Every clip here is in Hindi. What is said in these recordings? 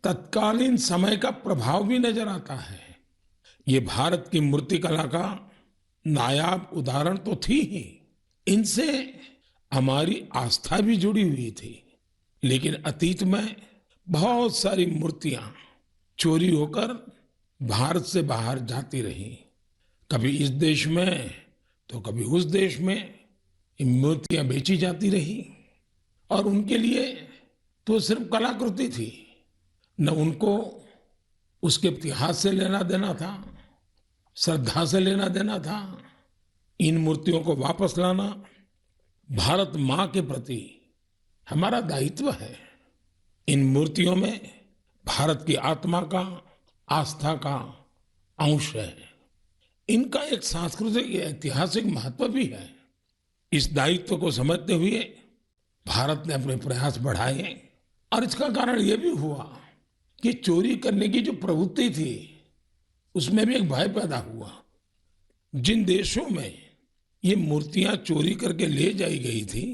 तत्कालीन समय का प्रभाव भी नजर आता है। ये भारत की मूर्तिकला का नायाब उदाहरण तो थी ही, इनसे हमारी आस्था भी जुड़ी हुई थी। लेकिन अतीत में बहुत सारी मूर्तियां चोरी होकर भारत से बाहर जाती रही। कभी इस देश में तो कभी उस देश में ये मूर्तियां बेची जाती रही। और उनके लिए तो सिर्फ कलाकृति थी, न उनको उसके इतिहास से लेना देना था, श्रद्धा से लेना देना था। इन मूर्तियों को वापस लाना भारत मां के प्रति हमारा दायित्व है। इन मूर्तियों में भारत की आत्मा का, आस्था का अंश है। इनका एक सांस्कृतिक ऐतिहासिक महत्व भी है। इस दायित्व को समझते हुए भारत ने अपने प्रयास बढ़ाए और इसका कारण यह भी हुआ कि चोरी करने की जो प्रवृत्ति थी उसमें भी एक भय पैदा हुआ। जिन देशों में ये मूर्तियां चोरी करके ले जाई गई थी,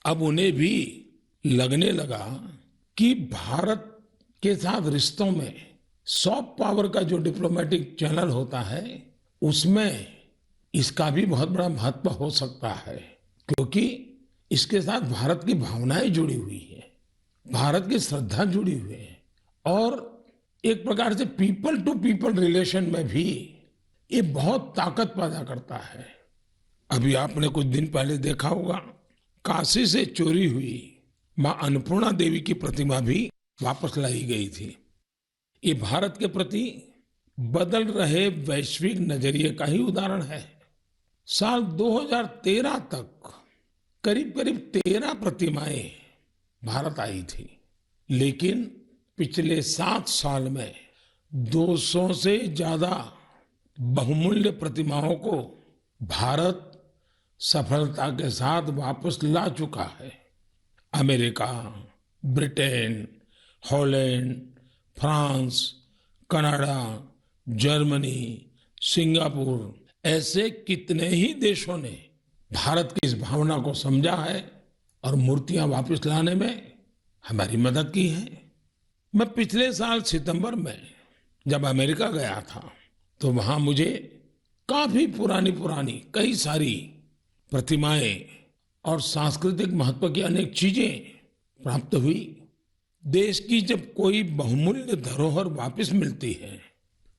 अब उन्हें भी लगने लगा कि भारत के साथ रिश्तों में सॉफ्ट पावर का जो डिप्लोमेटिक चैनल होता है उसमें इसका भी बहुत बड़ा महत्व हो सकता है, क्योंकि इसके साथ भारत की भावनाएं जुड़ी हुई है, भारत की श्रद्धा जुड़ी हुई है और एक प्रकार से पीपल टू पीपल रिलेशन में भी ये बहुत ताकत पैदा करता है। अभी आपने कुछ दिन पहले देखा होगा, काशी से चोरी हुई मां अन्नपूर्णा देवी की प्रतिमा भी वापस लाई गई थी। ये भारत के प्रति बदल रहे वैश्विक नजरिए का ही उदाहरण है। साल 2013 तक करीब करीब 13 प्रतिमाएं भारत आई थी, लेकिन पिछले 7 साल में 200 से ज्यादा बहुमूल्य प्रतिमाओं को भारत सफलता के साथ वापस ला चुका है। America, Britain, Holland, France, Canada, Germany, Singapore ऐसे कितने ही देशों ने भारत की इस भावना को समझा है और मूर्तियां वापस लाने में हमारी मदद की है। मैं पिछले साल सितंबर में जब अमेरिका गया था तो वहां मुझे काफी पुरानी पुरानी कई सारी प्रतिमाएं और सांस्कृतिक महत्व की अनेक चीजें प्राप्त हुई। देश की जब कोई बहुमूल्य धरोहर वापस मिलती है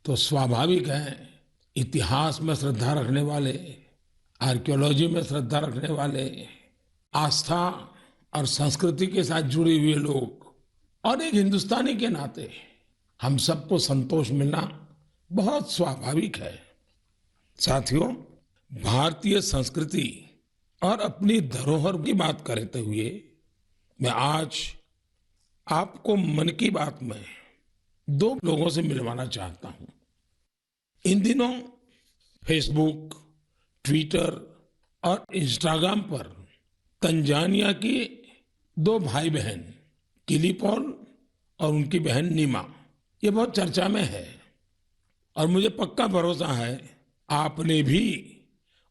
तो स्वाभाविक है इतिहास में श्रद्धा रखने वाले, आर्कियोलॉजी में श्रद्धा रखने वाले, आस्था और संस्कृति के साथ जुड़े हुए लोग और एक हिंदुस्तानी के नाते हम सबको संतोष मिलना बहुत स्वाभाविक है। साथियों, भारतीय संस्कृति और अपनी धरोहर की बात करते हुए मैं आज आपको मन की बात में 2 लोगों से मिलवाना चाहता हूं। इन दिनों फेसबुक, ट्विटर और इंस्टाग्राम पर तंजानिया के 2 भाई बहन किली पॉल और उनकी बहन नीमा ये बहुत चर्चा में है और मुझे पक्का भरोसा है आपने भी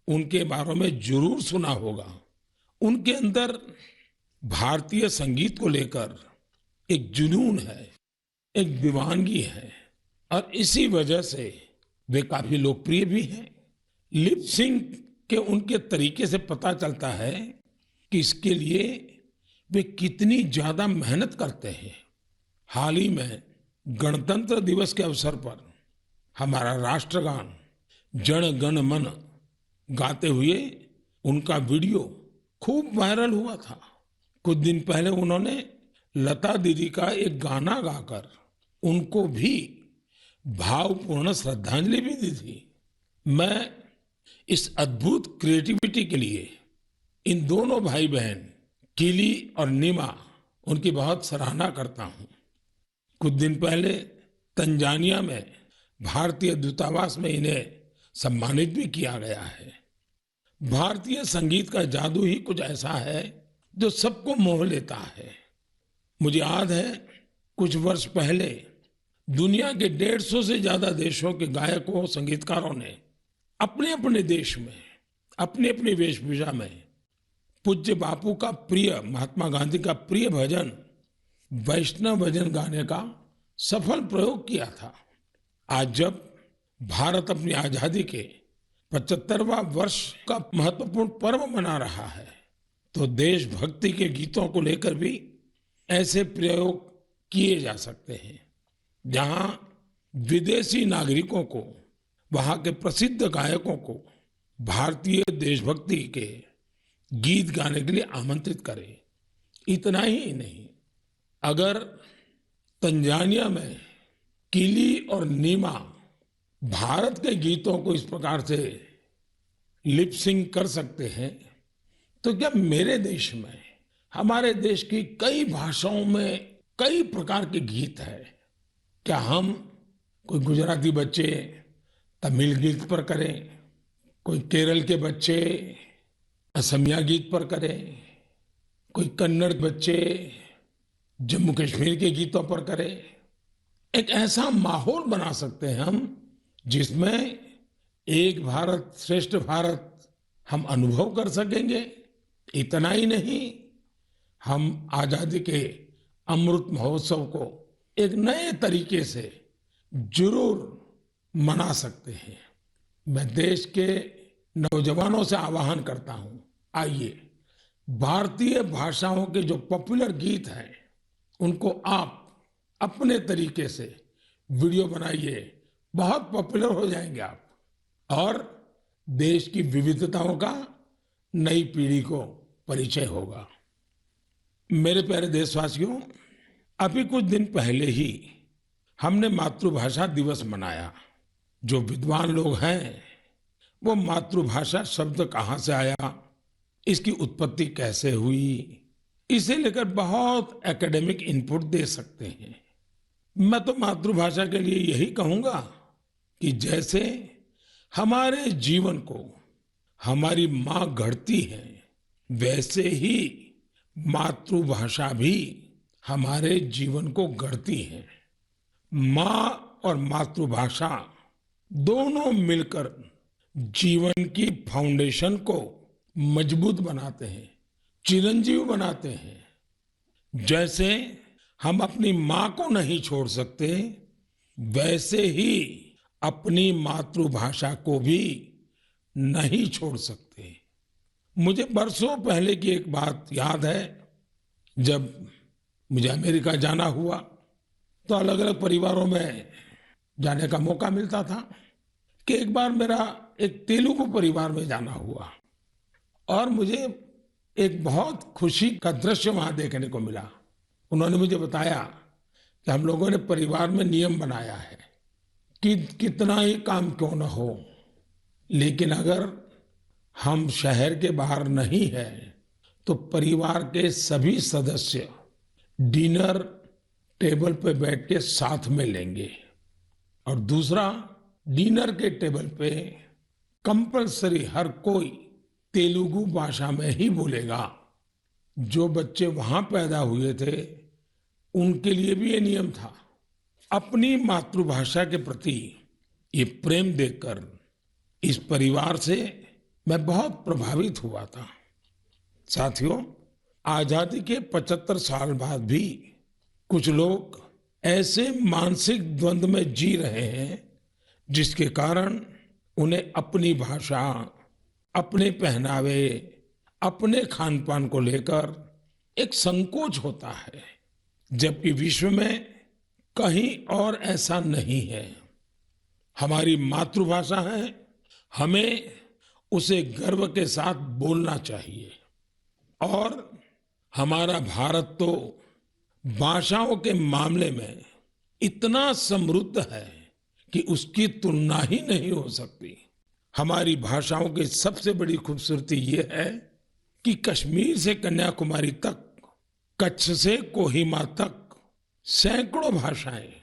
उनके बारे में जरूर सुना होगा। उनके अंदर भारतीय संगीत को लेकर एक जुनून है, एक दीवानगी है और इसी वजह से वे काफी लोकप्रिय भी हैं। लिप सिंक के उनके तरीके से पता चलता है कि इसके लिए वे कितनी ज्यादा मेहनत करते हैं। हाल ही में गणतंत्र दिवस के अवसर पर हमारा राष्ट्रगान जन गण मन गाते हुए उनका वीडियो खूब वायरल हुआ था। कुछ दिन पहले उन्होंने लता दीदी का एक गाना गाकर उनको भी भावपूर्ण श्रद्धांजलि भी दी थी। मैं इस अद्भुत क्रिएटिविटी के लिए इन दोनों भाई बहन किली और नीमा उनकी बहुत सराहना करता हूं। कुछ दिन पहले तंजानिया में भारतीय दूतावास में इन्हें सम्मानित भी किया गया है। भारतीय संगीत का जादू ही कुछ ऐसा है जो सबको मोह लेता है। मुझे याद है कुछ वर्ष पहले दुनिया के 150 से ज्यादा देशों के गायकों, संगीतकारों ने अपने अपने देश में अपनी अपनी वेशभूषा में पूज्य बापू का प्रिय, महात्मा गांधी का प्रिय भजन वैष्णव भजन गाने का सफल प्रयोग किया था। आज जब भारत अपनी आजादी के 75वां वर्ष का महत्वपूर्ण पर्व मना रहा है, तो देशभक्ति के गीतों को लेकर भी ऐसे प्रयोग किए जा सकते हैं, जहां विदेशी नागरिकों को, वहां के प्रसिद्ध गायकों को भारतीय देशभक्ति के गीत गाने के लिए आमंत्रित करें। इतना ही नहीं, अगर तंजानिया में किली और नीमा भारत के गीतों को इस प्रकार से लिप सिंक कर सकते हैं, तो क्या मेरे देश में, हमारे देश की कई भाषाओं में कई प्रकार के गीत हैं, क्या हम कोई गुजराती बच्चे तमिल गीत पर करें, कोई केरल के बच्चे असमिया गीत पर करें, कोई कन्नड़ बच्चे जम्मू कश्मीर के गीतों पर करें? एक ऐसा माहौल बना सकते हैं हम, जिसमें एक भारत श्रेष्ठ भारत हम अनुभव कर सकेंगे। इतना ही नहीं, हम आजादी के अमृत महोत्सव को एक नए तरीके से जरूर मना सकते हैं। मैं देश के नौजवानों से आह्वान करता हूं, आइए भारतीय भाषाओं के जो पॉपुलर गीत हैं, उनको आप अपने तरीके से वीडियो बनाइए, बहुत पॉपुलर हो जाएंगे आप, और देश की विविधताओं का नई पीढ़ी को परिचय होगा। मेरे प्यारे देशवासियों, अभी कुछ दिन पहले ही हमने मातृभाषा दिवस मनाया। जो विद्वान लोग हैं, वो मातृभाषा शब्द कहाँ से आया, इसकी उत्पत्ति कैसे हुई, इसे लेकर बहुत एकेडमिक इनपुट दे सकते हैं। मैं तो मातृभाषा के लिए यही कहूंगा कि जैसे हमारे जीवन को हमारी माँ गढ़ती है, वैसे ही मातृभाषा भी हमारे जीवन को गढ़ती है। माँ और मातृभाषा दोनों मिलकर जीवन की फाउंडेशन को मजबूत बनाते हैं, चिरंजीव बनाते हैं। जैसे हम अपनी माँ को नहीं छोड़ सकते, वैसे ही अपनी मातृभाषा को भी नहीं छोड़ सकते। मुझे बरसों पहले की एक बात याद है। जब मुझे अमेरिका जाना हुआ, तो अलग अलग परिवारों में जाने का मौका मिलता था कि एक बार मेरा एक तेलुगु परिवार में जाना हुआ, और मुझे एक बहुत खुशी का दृश्य वहां देखने को मिला। उन्होंने मुझे बताया कि हम लोगों ने परिवार में नियम बनाया है कि कितना ही काम क्यों न हो, लेकिन अगर हम शहर के बाहर नहीं है, तो परिवार के सभी सदस्य डिनर टेबल पे बैठ के साथ में लेंगे। और दूसरा, डिनर के टेबल पे कंपलसरी हर कोई तेलुगु भाषा में ही बोलेगा। जो बच्चे वहां पैदा हुए थे, उनके लिए भी ये नियम था। अपनी मातृभाषा के प्रति ये प्रेम देखकर इस परिवार से मैं बहुत प्रभावित हुआ था। साथियों, आजादी के 75 साल बाद भी कुछ लोग ऐसे मानसिक द्वंद में जी रहे हैं, जिसके कारण उन्हें अपनी भाषा, अपने पहनावे, अपने खान पान को लेकर एक संकोच होता है, जबकि विश्व में कहीं और ऐसा नहीं है। हमारी मातृभाषा है, हमें उसे गर्व के साथ बोलना चाहिए। और हमारा भारत तो भाषाओं के मामले में इतना समृद्ध है कि उसकी तुलना ही नहीं हो सकती। हमारी भाषाओं की सबसे बड़ी खूबसूरती ये है कि कश्मीर से कन्याकुमारी तक, कच्छ से कोहिमा तक सैकड़ों भाषाएं,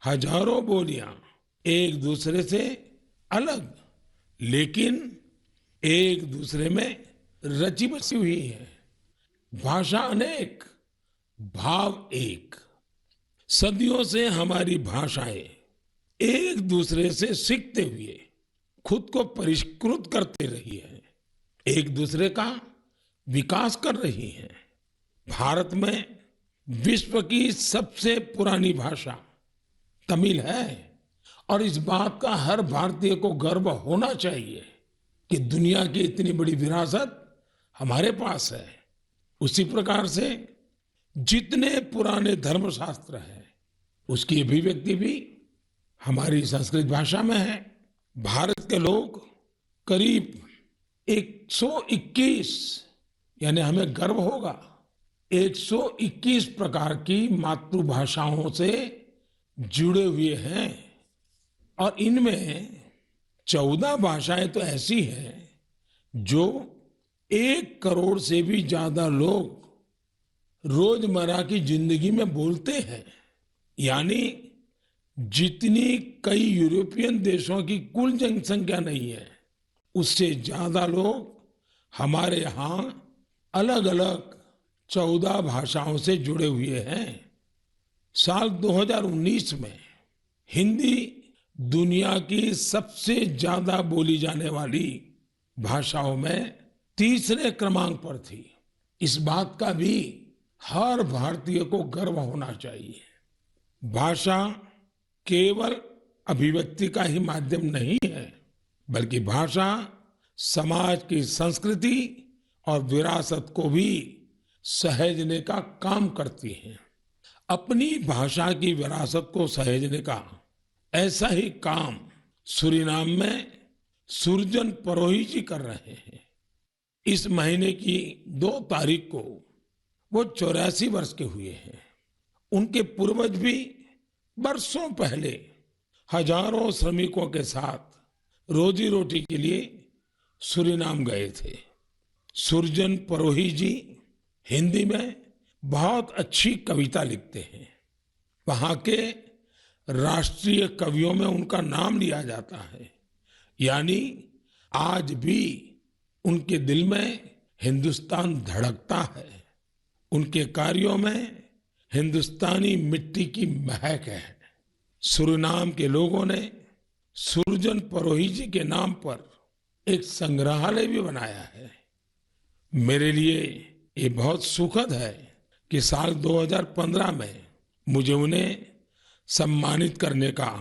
हजारों बोलियां एक दूसरे से अलग, लेकिन एक दूसरे में रची बसी हुई है। भाषा अनेक, भाव एक। सदियों से हमारी भाषाएं एक दूसरे से सीखते हुए खुद को परिष्कृत करते रही है, एक दूसरे का विकास कर रही है। भारत में विश्व की सबसे पुरानी भाषा तमिल है और इस बात का हर भारतीय को गर्व होना चाहिए कि दुनिया की इतनी बड़ी विरासत हमारे पास है। उसी प्रकार से जितने पुराने धर्मशास्त्र हैं उसकी अभिव्यक्ति भी हमारी संस्कृत भाषा में है। भारत के लोग करीब 121 यानी हमें गर्व होगा 121 प्रकार की मातृभाषाओं से जुड़े हुए हैं और इनमें 14 भाषाएं तो ऐसी हैं जो 1 करोड़ से भी ज्यादा लोग रोजमर्रा की जिंदगी में बोलते हैं। यानी जितनी कई यूरोपियन देशों की कुल जनसंख्या नहीं है उससे ज्यादा लोग हमारे यहाँ अलग अलग 14 भाषाओं से जुड़े हुए हैं। साल 2019 में हिंदी दुनिया की सबसे ज्यादा बोली जाने वाली भाषाओं में तीसरे क्रमांक पर थी। इस बात का भी हर भारतीय को गर्व होना चाहिए। भाषा केवल अभिव्यक्ति का ही माध्यम नहीं है बल्कि भाषा समाज की संस्कृति और विरासत को भी सहेजने का काम करती है। अपनी भाषा की विरासत को सहेजने का ऐसा ही काम सूरीनाम में सुरजन परोही जी कर रहे हैं। इस महीने की 2 तारीख को वो 84 वर्ष के हुए हैं। उनके पूर्वज भी बरसों पहले हजारों श्रमिकों के साथ रोजी रोटी के लिए सूरीनाम गए थे। सुरजन परोही जी हिंदी में बहुत अच्छी कविता लिखते हैं। वहां के राष्ट्रीय कवियों में उनका नाम लिया जाता है। यानी आज भी उनके दिल में हिंदुस्तान धड़कता है। उनके कार्यों में हिंदुस्तानी मिट्टी की महक है। सूरीनाम के लोगों ने सुरजन परोही जी के नाम पर एक संग्रहालय भी बनाया है। मेरे लिए ये बहुत सुखद है कि साल 2015 में मुझे उन्हें सम्मानित करने का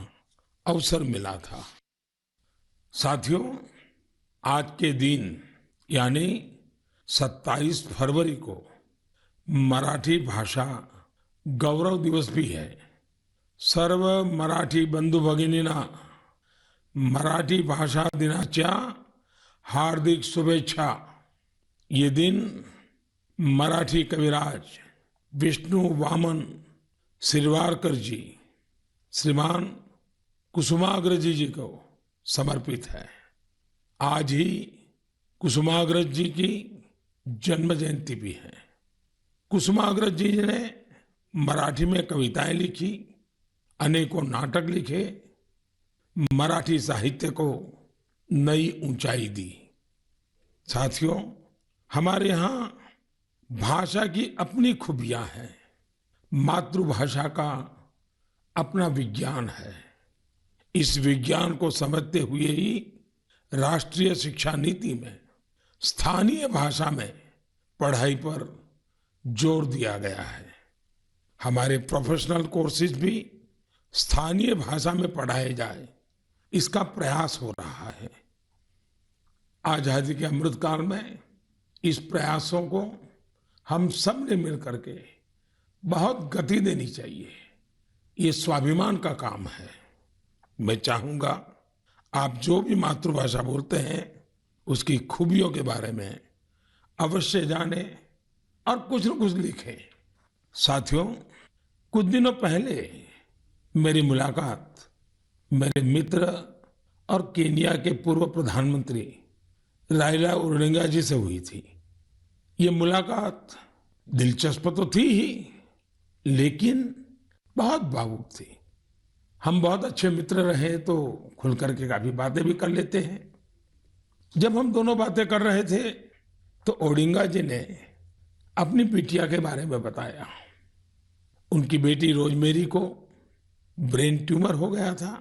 अवसर मिला था। साथियों, आज के दिन यानी 27 फरवरी को मराठी भाषा गौरव दिवस भी है। सर्व मराठी बंधू भगिनींना मराठी भाषा दिनाच्या हार्दिक शुभेच्छा। ये दिन मराठी कविराज विष्णु वामन शिरवाडकर जी, श्रीमान कुसुमाग्रज जी को समर्पित है। आज ही कुसुमाग्रज जी की जन्म जयंती भी है। कुसुमाग्रज जी ने मराठी में कविताएं लिखी, अनेकों नाटक लिखे, मराठी साहित्य को नई ऊंचाई दी। साथियों, हमारे यहाँ भाषा की अपनी खूबियां हैं। मातृभाषा का अपना विज्ञान है। इस विज्ञान को समझते हुए ही राष्ट्रीय शिक्षा नीति में स्थानीय भाषा में पढ़ाई पर जोर दिया गया है। हमारे प्रोफेशनल कोर्सेज भी स्थानीय भाषा में पढ़ाए जाए, इसका प्रयास हो रहा है। आजादी के अमृतकाल में इस प्रयासों को हम सब ने मिलकर के बहुत गति देनी चाहिए। ये स्वाभिमान का काम है। मैं चाहूंगा आप जो भी मातृभाषा बोलते हैं उसकी खूबियों के बारे में अवश्य जानें और कुछ न कुछ लिखें। साथियों, कुछ दिनों पहले मेरी मुलाकात मेरे मित्र और केन्या के पूर्व प्रधानमंत्री राइला ओडिंगा जी से हुई थी। ये मुलाकात दिलचस्प तो थी ही, लेकिन बहुत भावुक थी। हम बहुत अच्छे मित्र रहे तो खुल करके काफी बातें भी कर लेते हैं। जब हम दोनों बातें कर रहे थे तो ओडिंगा जी ने अपनी बिटिया के बारे में बताया। उनकी बेटी रोजमेरी को ब्रेन ट्यूमर हो गया था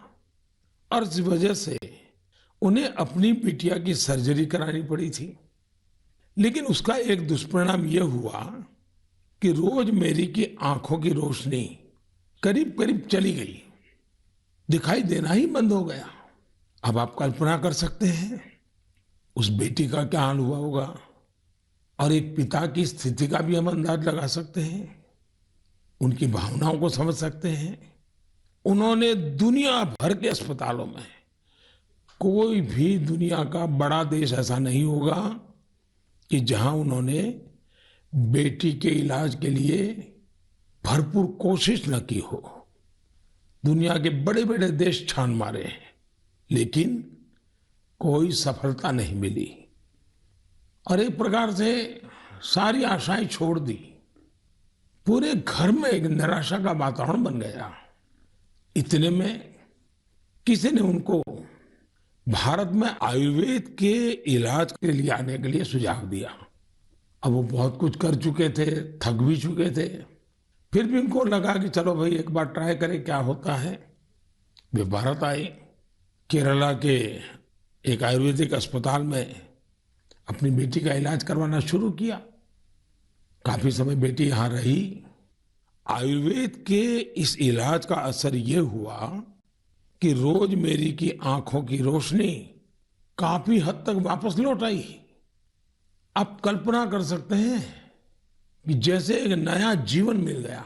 और इस वजह से उन्हें अपनी बिटिया की सर्जरी करानी पड़ी थी। लेकिन उसका एक दुष्परिणाम यह हुआ कि रोजमेरी की आंखों की रोशनी करीब करीब चली गई। दिखाई देना ही बंद हो गया। अब आप कल्पना कर सकते हैं उस बेटी का क्या हाल हुआ होगा, और एक पिता की स्थिति का भी हम अंदाज लगा सकते हैं, उनकी भावनाओं को समझ सकते हैं। उन्होंने दुनिया भर के अस्पतालों में, कोई भी दुनिया का बड़ा देश ऐसा नहीं होगा कि जहां उन्होंने बेटी के इलाज के लिए भरपूर कोशिश न की हो। दुनिया के बड़े बड़े देश छान मारे हैं, लेकिन कोई सफलता नहीं मिली, और एक प्रकार से सारी आशाएं छोड़ दी। पूरे घर में एक निराशा का वातावरण बन गया। इतने में किसी ने उनको भारत में आयुर्वेद के इलाज के लिए आने के लिए सुझाव दिया। अब वो बहुत कुछ कर चुके थे, थक भी चुके थे, फिर भी उनको लगा कि चलो भाई एक बार ट्राई करें क्या होता है। वे भारत आए, केरला के एक आयुर्वेदिक अस्पताल में अपनी बेटी का इलाज करवाना शुरू किया। काफी समय बेटी यहाँ रही। आयुर्वेद के इस इलाज का असर ये हुआ कि रोज मेरी की आंखों की रोशनी काफी हद तक वापस लौट आई। आप कल्पना कर सकते हैं कि जैसे एक नया जीवन मिल गया,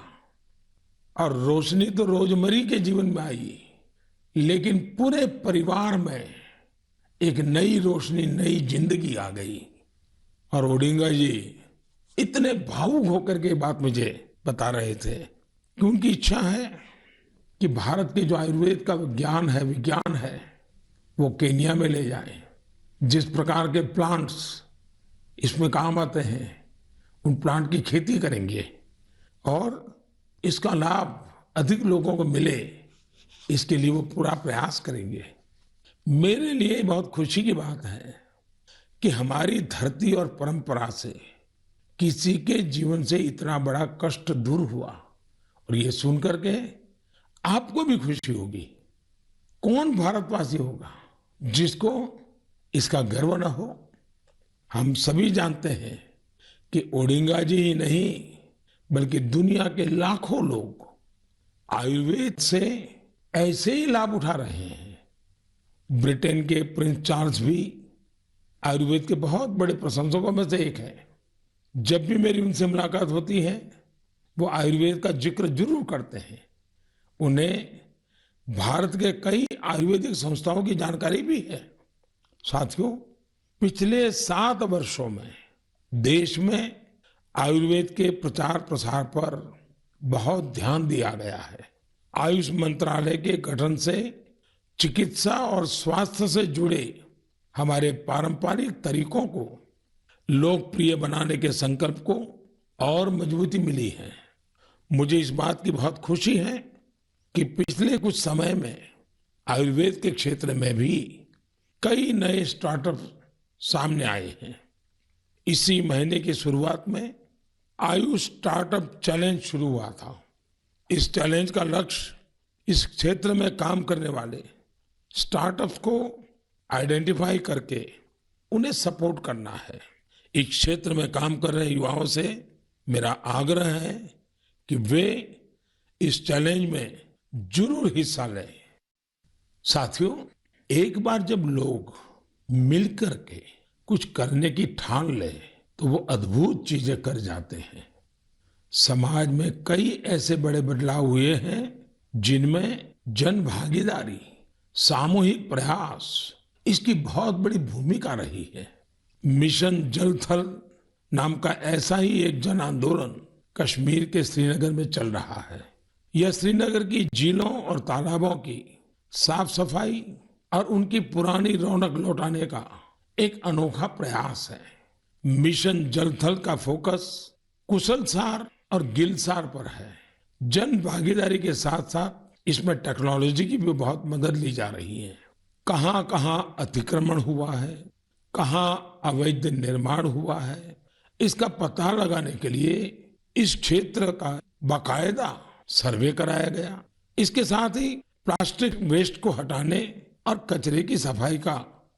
और रोशनी तो रोजमर्रा के जीवन में आई, लेकिन पूरे परिवार में एक नई रोशनी, नई जिंदगी आ गई। और ओडिंगा जी इतने भावुक होकर के बात मुझे बता रहे थे कि उनकी इच्छा है कि भारत के जो आयुर्वेद का ज्ञान है, विज्ञान है, वो केन्या में ले जाए। जिस प्रकार के प्लांट्स इसमें काम आते हैं, उन प्लांट की खेती करेंगे और इसका लाभ अधिक लोगों को मिले, इसके लिए वो पूरा प्रयास करेंगे। मेरे लिए बहुत खुशी की बात है कि हमारी धरती और परंपरा से किसी के जीवन से इतना बड़ा कष्ट दूर हुआ। और ये सुनकर के आपको भी खुशी होगी। कौन भारतवासी होगा जिसको इसका गर्व न हो। हम सभी जानते हैं कि ओडिंगा जी ही नहीं, बल्कि दुनिया के लाखों लोग आयुर्वेद से ऐसे ही लाभ उठा रहे हैं। ब्रिटेन के प्रिंस चार्ल्स भी आयुर्वेद के बहुत बड़े प्रशंसकों में से एक है। जब भी मेरी उनसे मुलाकात होती है, वो आयुर्वेद का जिक्र जरूर करते हैं। उन्हें भारत के कई आयुर्वेदिक संस्थाओं की जानकारी भी है। साथियों, पिछले 7 वर्षों में देश में आयुर्वेद के प्रचार प्रसार पर बहुत ध्यान दिया गया है। आयुष मंत्रालय के गठन से चिकित्सा और स्वास्थ्य से जुड़े हमारे पारंपरिक तरीकों को लोकप्रिय बनाने के संकल्प को और मजबूती मिली है। मुझे इस बात की बहुत खुशी है कि पिछले कुछ समय में आयुर्वेद के क्षेत्र में भी कई नए स्टार्टअप सामने आए हैं। इसी महीने की शुरुआत में आयुष स्टार्टअप चैलेंज शुरू हुआ था। इस चैलेंज का लक्ष्य इस क्षेत्र में काम करने वाले स्टार्टअप्स को आइडेंटिफाई करके उन्हें सपोर्ट करना है। इस क्षेत्र में काम कर रहे युवाओं से मेरा आग्रह है कि वे इस चैलेंज में जरूर हिस्सा लें। साथियों, एक बार जब लोग मिलकर के कुछ करने की ठान ले तो वो अद्भुत चीजें कर जाते हैं। समाज में कई ऐसे बड़े बदलाव हुए हैं जिनमें जन भागीदारी, सामूहिक प्रयास, इसकी बहुत बड़ी भूमिका रही है। मिशन जल थल नाम का ऐसा ही एक जन आंदोलन कश्मीर के श्रीनगर में चल रहा है। यह श्रीनगर की झीलों और तालाबों की साफ सफाई और उनकी पुरानी रौनक लौटाने का एक अनोखा प्रयास है। मिशन जल थल का फोकस कुशलसार और गिलसार पर है। जन भागीदारी के साथ साथ इसमें टेक्नोलॉजी की भी बहुत मदद ली जा रही है। कहां कहां अतिक्रमण हुआ है, कहां अवैध निर्माण हुआ है, इसका पता लगाने के लिए इस क्षेत्र का बाकायदा सर्वे कराया गया। इसके साथ ही प्लास्टिक वेस्ट को हटाने और कचरे की सफाई का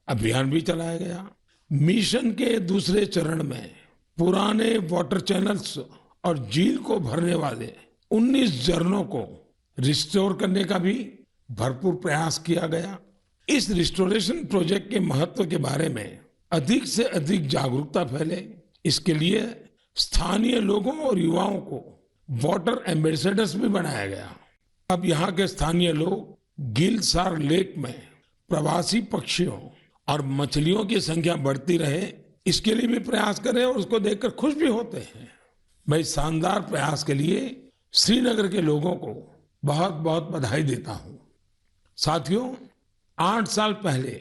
अभियान भी चलाया गया। मिशन के दूसरे चरण में पुराने वाटर चैनल्स और झील को भरने वाले 19 झरनों को रिस्टोर करने का भी भरपूर प्रयास किया गया। इस रिस्टोरेशन प्रोजेक्ट के महत्व के बारे में अधिक से अधिक जागरूकता फैले, इसके लिए स्थानीय लोगों और युवाओं को वाटर एम्बेसडर्स भी बनाया गया। अब यहाँ के स्थानीय लोग गिल सार लेक में प्रवासी पक्षियों और मछलियों की संख्या बढ़ती रहे, इसके लिए भी प्रयास कर रहे हैं और उसको देखकर खुश भी होते हैं। मैं इस शानदार प्रयास के लिए श्रीनगर के लोगों को बहुत बहुत बधाई देता हूं। साथियों, 8 साल पहले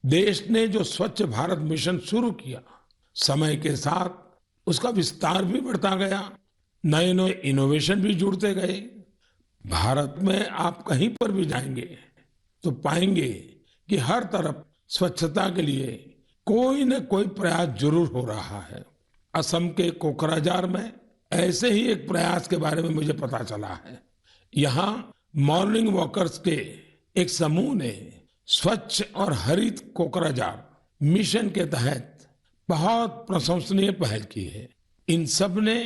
देश ने जो स्वच्छ भारत मिशन शुरू किया, समय के साथ उसका विस्तार भी बढ़ता गया, नए नए इनोवेशन भी जुड़ते गए। भारत में आप कहीं पर भी जाएंगे तो पाएंगे कि हर तरफ स्वच्छता के लिए कोई न कोई प्रयास जरूर हो रहा है। असम के कोकराझार में ऐसे ही एक प्रयास के बारे में मुझे पता चला है। यहाँ मॉर्निंग वॉकर्स के एक समूह ने स्वच्छ और हरित कोकराझार मिशन के तहत बहुत प्रशंसनीय पहल की है। इन सब ने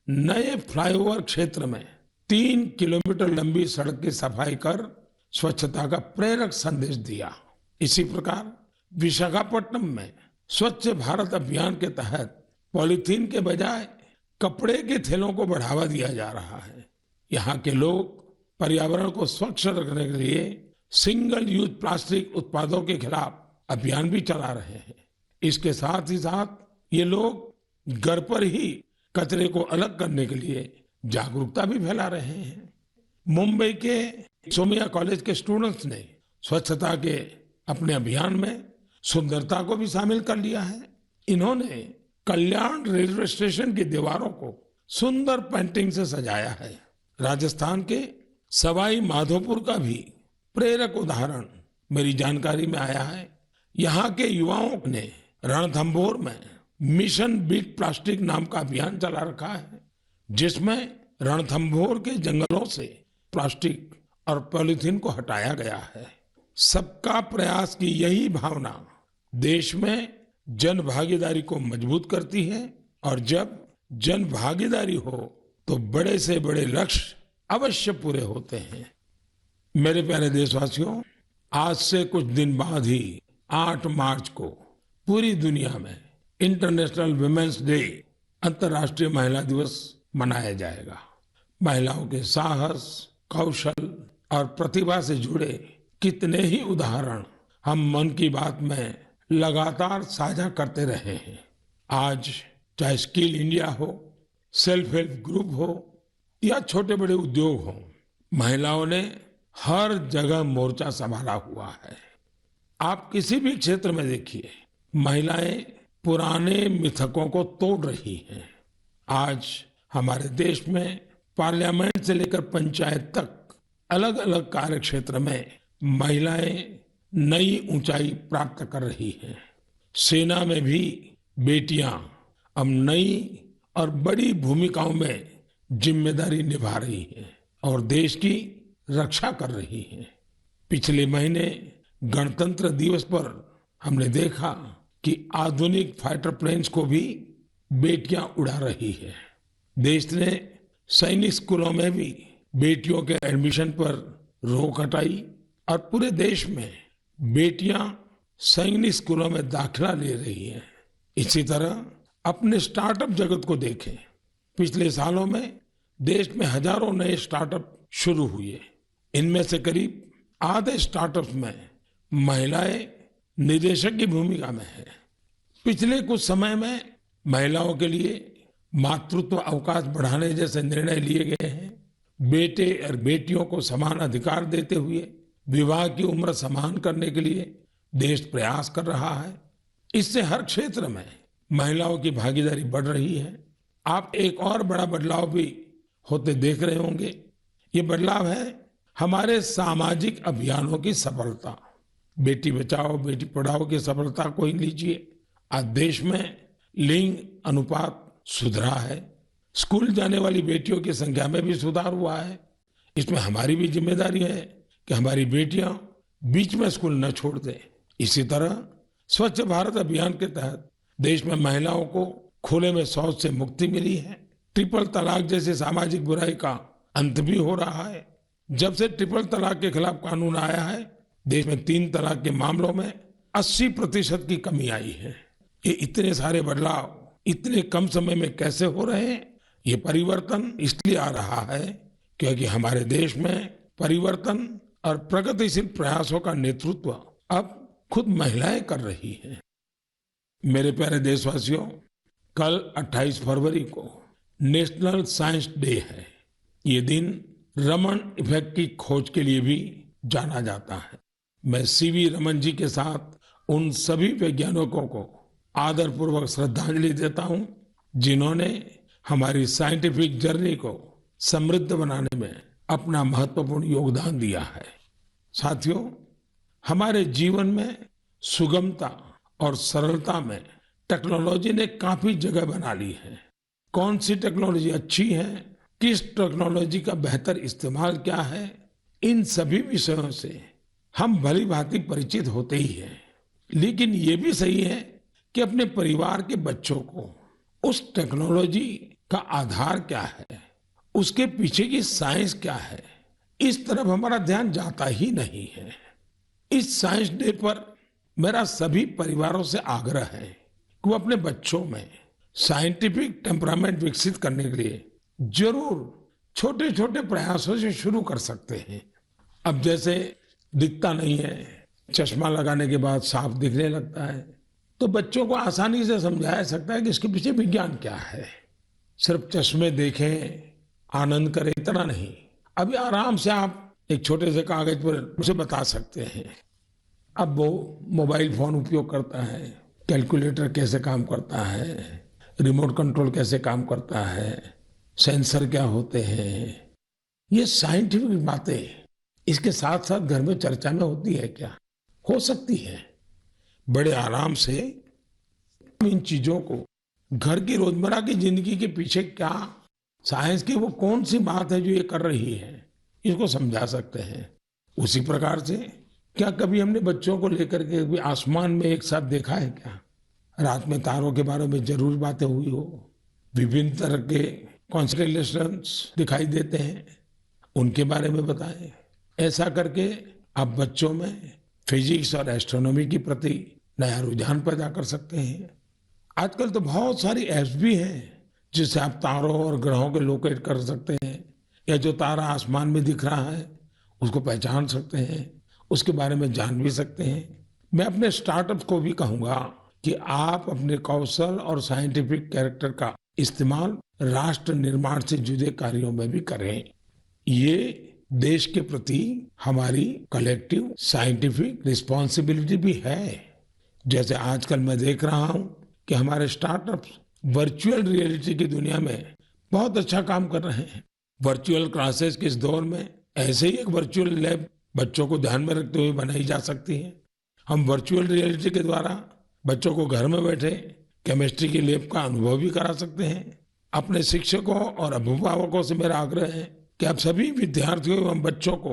नए फ्लाईओवर क्षेत्र में 3 किलोमीटर लंबी सड़क की सफाई कर स्वच्छता का प्रेरक संदेश दिया। इसी प्रकार विशाखापट्टनम में स्वच्छ भारत अभियान के तहत पॉलीथीन के बजाय कपड़े के थैलों को बढ़ावा दिया जा रहा है। यहाँ के लोग पर्यावरण को स्वच्छ रखने के लिए सिंगल यूज प्लास्टिक उत्पादों के खिलाफ अभियान भी चला रहे हैं। इसके साथ ही साथ ये लोग घर पर ही कचरे को अलग करने के लिए जागरूकता भी फैला रहे हैं। मुंबई के सोमिया कॉलेज के स्टूडेंट्स ने स्वच्छता के अपने अभियान में सुंदरता को भी शामिल कर लिया है। इन्होंने कल्याण रेलवे स्टेशन की दीवारों को सुंदर पेंटिंग से सजाया है। राजस्थान के सवाई माधोपुर का भी प्रेरक उदाहरण मेरी जानकारी में आया है। यहाँ के युवाओं ने रणथंभौर में मिशन बीट प्लास्टिक नाम का अभियान चला रखा है, जिसमें रणथंभौर के जंगलों से प्लास्टिक और पॉलीथीन को हटाया गया है। सबका प्रयास की यही भावना देश में जन भागीदारी को मजबूत करती है, और जब जन भागीदारी हो तो बड़े से बड़े लक्ष्य अवश्य पूरे होते हैं। मेरे प्यारे देशवासियों, आज से कुछ दिन बाद ही 8 मार्च को पूरी दुनिया में इंटरनेशनल वुमेन्स डे, अंतर्राष्ट्रीय महिला दिवस मनाया जाएगा। महिलाओं के साहस, कौशल और प्रतिभा से जुड़े कितने ही उदाहरण हम मन की बात में लगातार साझा करते रहे हैं। आज चाहे स्किल इंडिया हो, सेल्फ हेल्प ग्रुप हो या छोटे बड़े उद्योग हो, महिलाओं ने हर जगह मोर्चा संभाला हुआ है। आप किसी भी क्षेत्र में देखिए, महिलाएं पुराने मिथकों को तोड़ रही हैं। आज हमारे देश में पार्लियामेंट से लेकर पंचायत तक अलग अलग कार्य क्षेत्र में महिलाएं नई ऊंचाई प्राप्त कर रही हैं। सेना में भी बेटियां अब नई और बड़ी भूमिकाओं में जिम्मेदारी निभा रही हैं और देश की रक्षा कर रही हैं। पिछले महीने गणतंत्र दिवस पर हमने देखा कि आधुनिक फाइटर प्लेन्स को भी बेटियां उड़ा रही है। देश ने सैनिक स्कूलों में भी बेटियों के एडमिशन पर रोक हटाई और पूरे देश में बेटियां सैनिक स्कूलों में दाखिला ले रही हैं। इसी तरह अपने स्टार्टअप जगत को देखें। पिछले सालों में देश में हजारों नए स्टार्टअप शुरू हुए। इनमें से करीब आधे स्टार्टअप्स में महिलाएं निदेशक की भूमिका में है। पिछले कुछ समय में महिलाओं के लिए मातृत्व अवकाश बढ़ाने जैसे निर्णय लिए गए हैं। बेटे और बेटियों को समान अधिकार देते हुए विवाह की उम्र समान करने के लिए देश प्रयास कर रहा है। इससे हर क्षेत्र में महिलाओं की भागीदारी बढ़ रही है। आप एक और बड़ा बदलाव भी होते देख रहे होंगे। ये बदलाव है हमारे सामाजिक अभियानों की सफलता। बेटी बचाओ बेटी पढ़ाओ की सफलता को ही लीजिए। आज देश में लिंग अनुपात सुधरा है। स्कूल जाने वाली बेटियों की संख्या में भी सुधार हुआ है। इसमें हमारी भी जिम्मेदारी है कि हमारी बेटियां बीच में स्कूल न छोड़ दें। इसी तरह स्वच्छ भारत अभियान के तहत देश में महिलाओं को खुले में शौच से मुक्ति मिली है। ट्रिपल तलाक जैसी सामाजिक बुराई का अंत भी हो रहा है। जब से ट्रिपल तलाक के खिलाफ कानून आया है, देश में 3 तलाक के मामलों में 80% की कमी आई है। ये इतने सारे बदलाव इतने कम समय में कैसे हो रहे हैं? ये परिवर्तन इसलिए आ रहा है क्योंकि हमारे देश में परिवर्तन और प्रगतिशील प्रयासों का नेतृत्व अब खुद महिलाएं कर रही हैं। मेरे प्यारे देशवासियों, कल 28 फरवरी को नेशनल साइंस डे है। ये दिन रमन इफेक्ट की खोज के लिए भी जाना जाता है। मैं सीवी रमन जी के साथ उन सभी वैज्ञानिकों को आदरपूर्वक श्रद्धांजलि देता हूं जिन्होंने हमारी साइंटिफिक जर्नी को समृद्ध बनाने में अपना महत्वपूर्ण योगदान दिया है। साथियों, हमारे जीवन में सुगमता और सरलता में टेक्नोलॉजी ने काफी जगह बना ली है। कौन सी टेक्नोलॉजी अच्छी है, किस टेक्नोलॉजी का बेहतर इस्तेमाल क्या है, इन सभी विषयों से हम भली भांति परिचित होते ही हैं। लेकिन ये भी सही है कि अपने परिवार के बच्चों को उस टेक्नोलॉजी का आधार क्या है, उसके पीछे की साइंस क्या है, इस तरफ हमारा ध्यान जाता ही नहीं है। इस साइंस डे पर मेरा सभी परिवारों से आग्रह है कि वो अपने बच्चों में साइंटिफिक टेम्परामेंट विकसित करने के लिए जरूर छोटे छोटे प्रयासों से शुरू कर सकते हैं। अब जैसे दिखता नहीं है, चश्मा लगाने के बाद साफ दिखने लगता है, तो बच्चों को आसानी से समझाया सकता है कि इसके पीछे विज्ञान क्या है। सिर्फ चश्मे देखें, आनंद करें, इतना नहीं। अभी आराम से आप एक छोटे से कागज पर उसे बता सकते हैं। अब वो मोबाइल फोन उपयोग करता है, कैलकुलेटर कैसे काम करता है, रिमोट कंट्रोल कैसे काम करता है, सेंसर क्या होते हैं, ये साइंटिफिक बातें इसके साथ साथ घर में चर्चा में होती है क्या? हो सकती है। बड़े आराम से इन चीजों को घर की रोजमर्रा की जिंदगी के पीछे क्या साइंस की वो कौन सी बात है जो ये कर रही है, इसको समझा सकते हैं। उसी प्रकार से क्या कभी हमने बच्चों को लेकर के भी आसमान में एक साथ देखा है क्या? रात में तारों के बारे में जरूर बातें हुई हो, विभिन्न तरह के कॉन्स्टेलेशंस दिखाई देते हैं, उनके बारे में बताएं। ऐसा करके आप बच्चों में फिजिक्स और एस्ट्रोनॉमी के प्रति नया रुझान पैदा कर सकते हैं। आजकल तो बहुत सारी ऐप्स भी हैं जिससे आप तारों और ग्रहों को लोकेट कर सकते हैं, या जो तारा आसमान में दिख रहा है उसको पहचान सकते हैं, उसके बारे में जान भी सकते हैं। मैं अपने स्टार्टअप को भी कहूंगा कि आप अपने कौशल और साइंटिफिक कैरेक्टर का इस्तेमाल राष्ट्र निर्माण से जुड़े कार्यों में भी करें। ये देश के प्रति हमारी कलेक्टिव साइंटिफिक रिस्पॉन्सिबिलिटी भी है। जैसे आजकल मैं देख रहा हूं कि हमारे स्टार्टअप्स वर्चुअल रियलिटी की दुनिया में बहुत अच्छा काम कर रहे हैं। वर्चुअल क्लासेस के इस दौर में ऐसे ही एक वर्चुअल लैब बच्चों को ध्यान में रखते हुए बनाई जा सकती है। हम वर्चुअल रियलिटी के द्वारा बच्चों को घर में बैठे केमिस्ट्री की लैब का अनुभव भी करा सकते हैं। अपने शिक्षकों और अभिभावकों से मेरा आग्रह है कि आप सभी विद्यार्थियों एवं बच्चों को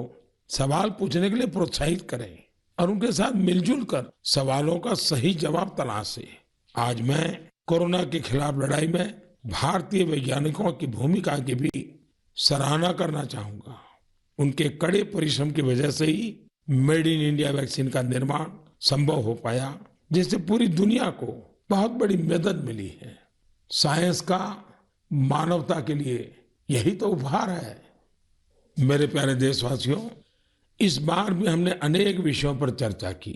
सवाल पूछने के लिए प्रोत्साहित करें और उनके साथ मिलजुल कर सवालों का सही जवाब तलाशें। आज मैं कोरोना के खिलाफ लड़ाई में भारतीय वैज्ञानिकों की भूमिका की भी सराहना करना चाहूंगा। उनके कड़े परिश्रम की वजह से he made in India vaccine का निर्माण संभव हो पाया, जिससे पूरी दुनिया को बहुत बड़ी मदद मिली है। साइंस का मानवता के लिए यही तो उपहार है। मेरे प्यारे देशवासियों, इस बार भी हमने अनेक विषयों पर चर्चा की।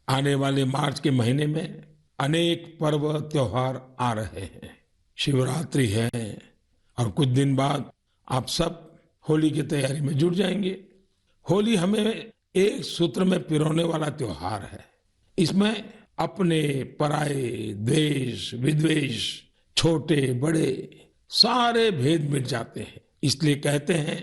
आने वाले मार्च के महीने में अनेक पर्व त्योहार आ रहे हैं। शिवरात्रि है और कुछ दिन बाद आप सब होली की तैयारी में जुट जाएंगे। होली हमें एक सूत्र में पिरोने वाला त्योहार है। इसमें अपने पराये, द्वेष विद्वेष, छोटे बड़े सारे भेद मिट जाते हैं। इसलिए कहते हैं,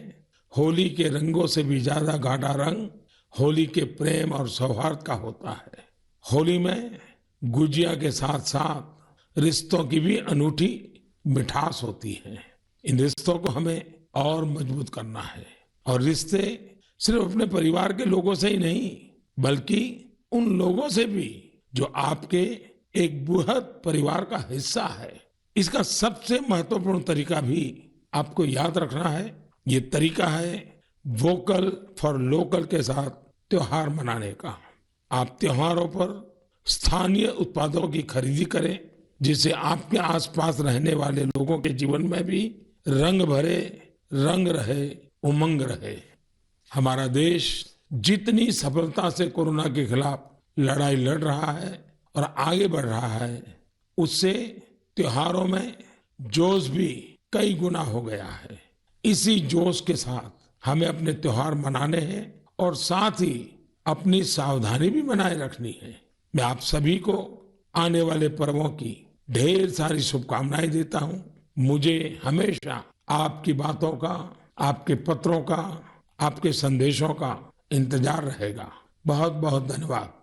होली के रंगों से भी ज्यादा गाढ़ा रंग होली के प्रेम और सौहार्द का होता है। होली में गुजिया के साथ साथ रिश्तों की भी अनूठी मिठास होती है। इन रिश्तों को हमें और मजबूत करना है, और रिश्ते सिर्फ अपने परिवार के लोगों से ही नहीं, बल्कि उन लोगों से भी जो आपके एक बृहद परिवार का हिस्सा है। इसका सबसे महत्वपूर्ण तरीका भी आपको याद रखना है। ये तरीका है वोकल फॉर लोकल के साथ त्योहार मनाने का। आप त्योहारों पर स्थानीय उत्पादों की खरीदी करें, जिससे आपके आसपास रहने वाले लोगों के जीवन में भी रंग भरे, रंग रहे, उमंग रहे। हमारा देश जितनी सफलता से कोरोना के खिलाफ लड़ाई लड़ रहा है और आगे बढ़ रहा है, उससे त्योहारों में जोश भी कई गुना हो गया है। इसी जोश के साथ हमें अपने त्योहार मनाने हैं और साथ ही अपनी सावधानी भी बनाए रखनी है। मैं आप सभी को आने वाले पर्वों की ढेर सारी शुभकामनाएं देता हूं। मुझे हमेशा आपकी बातों का, आपके पत्रों का, आपके संदेशों का इंतजार रहेगा। बहुत बहुत धन्यवाद।